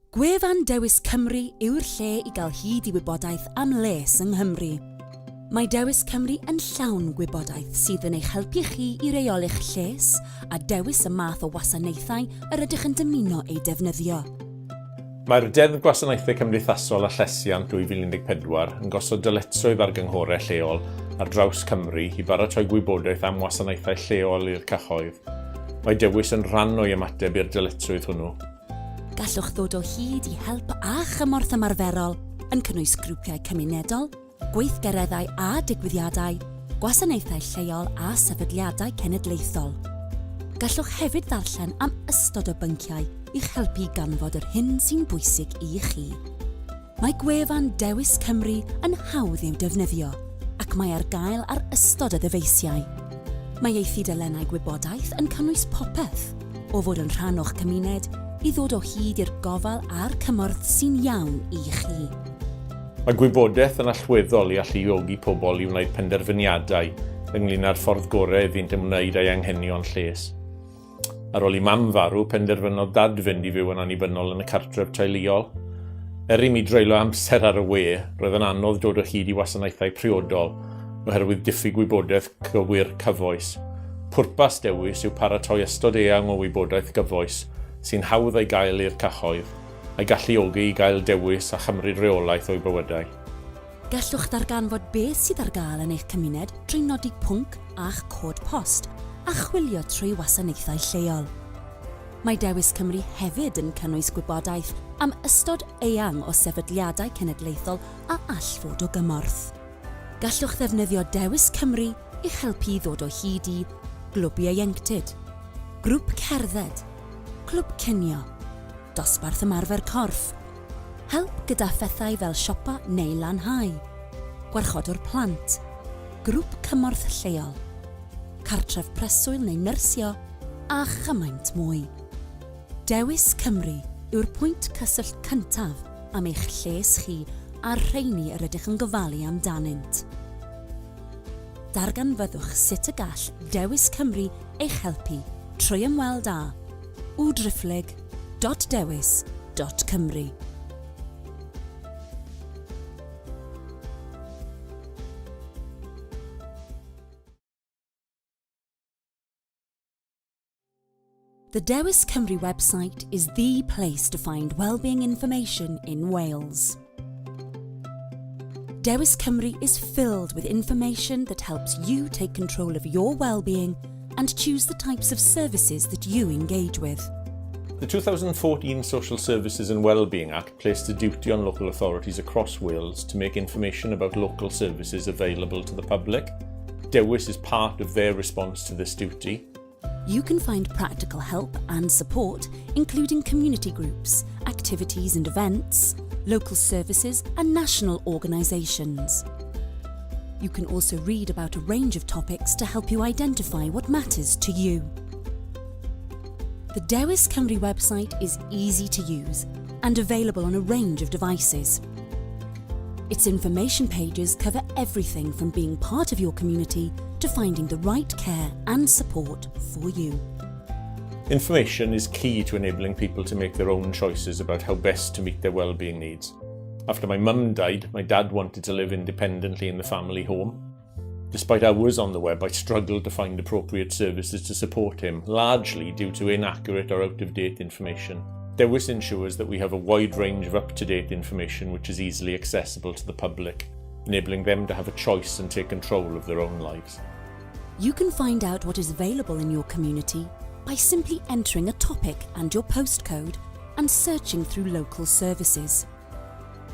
Gwefan Dewis Cymru yw'r lle i gael hyd i wybodaeth am les yng Nghymru. Mae Dewis Cymru yn llawn gwybodaeth sydd yn eich helpu chi i reoli'ch lles a dewis y math o wasanaethau yr ydych yn dymuno ei defnyddio. Mae'r Deddf Gwasanaethau Cymdeithasol a Llesiant 2014 yn gosod dyletswydd ar gynghorau lleol ar draws Cymru i baratoi gwybodaeth am wasanaethau lleol i'r cyhoedd. Mae Dewis yn rhan o'i ymateb i'r dyletswydd hwnnw. Gallwch ddod o hyd i help a chymorth ymarferol yn cynnwys grwpiau cymunedol, gweithgareddau a digwyddiadau, gwasanaethau lleol a sefydliadau cenedlaethol. Gallwch hefyd ddarllen am ystod o bynciau i'ch helpu ganfod yr hyn sy'n bwysig i chi. Mae gwefan Dewis Cymru yn hawdd i'w defnyddio ac mae ar gael ar ystod y ddyfeisiau. Mae ei thudalennau gwybodaeth yn cynnwys popeth, o fod yn rhan o'ch cymuned i ddod o hyd i'r gofal a'r cymorth sy'n iawn i chi. Mae gwybodaeth yn allweddol i alluogi pobl i wneud penderfyniadau ynglŷn â'r ffordd gorau iddynt ymwneud â'i anghenion lles. Ar ôl i mam farw, penderfynodd dad fynd i fyw yn annibynnol yn y cartref teuluol. I mi dreulio amser ar y we, roedd yn anodd dod o hyd i wasanaethau priodol oherwydd diffyg gwybodaeth gywir cyfoes. Pwrpas Dewis yw paratoi ystod eang o wybodaeth gyfoes sy'n hawdd ei gael i'r cyhoedd, a'i galluogi i gael dewis a chymryd reolaeth o'i bywydau. Gallwch ddarganfod beth sydd ar gael yn eich cymuned drwy nodi pwnc a'ch cod post a chwilio trwy wasanaethau lleol. Mae Dewis Cymru hefyd yn cynnwys gwybodaeth am ystod eang o sefydliadau cenedlaethol a all fod o gymorth. Gallwch ddefnyddio Dewis Cymru i'ch helpu ddod o hyd i glwb ieuenctid, grŵp cerdded, clwb cinio, dosbarth ymarfer corff, help gyda phethau fel siopa neu lanhau, gwarchodwr plant, grŵp cymorth lleol, cartref preswyl neu nyrsio a chymaint mwy. Dewis Cymru yw'r pwynt cyswllt cyntaf am eich lles chi a'r rheini yr ydych yn gofalu amdanynt. Darganfyddwch sut y gall Dewis Cymru eich helpu trwy ymweld â www.dewis.cymru. The Dewis Cymru website is the place to find wellbeing information in Wales. Dewis Cymru is filled with information that helps you take control of your well-being and choose the types of services that you engage with. The 2014 Social Services and Wellbeing Act placed a duty on local authorities across Wales to make information about local services available to the public. Dewis is part of their response to this duty. You can find practical help and support, including community groups, activities and events, local services and national organisations. You can also read about a range of topics to help you identify what matters to you. The Dewis Cymru website is easy to use and available on a range of devices. Its information pages cover everything from being part of your community to finding the right care and support for you. Information is key to enabling people to make their own choices about how best to meet their well-being needs. After my mum died, my dad wanted to live independently in the family home. Despite hours on the web, I struggled to find appropriate services to support him, largely due to inaccurate or out-of-date information. Dewis ensures that we have a wide range of up-to-date information which is easily accessible to the public, enabling them to have a choice and take control of their own lives. You can find out what is available in your community by simply entering a topic and your postcode and searching through local services.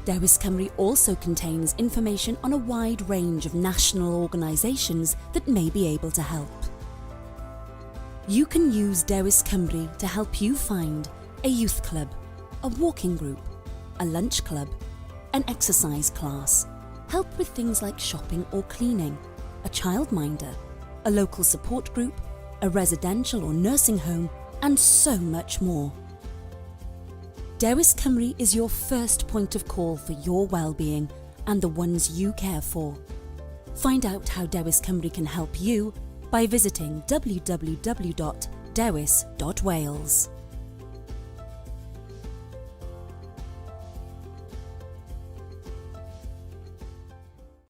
Dewis Cymru also contains information on a wide range of national organisations that may be able to help. You can use Dewis Cymru to help you find a youth club, a walking group, a lunch club, an exercise class, help with things like shopping or cleaning, a childminder, a local support group, a residential or nursing home, and so much more. Dewis Cymru is your first point of call for your well-being and the ones you care for. Find out how Dewis Cymru can help you by visiting www.dewis.wales.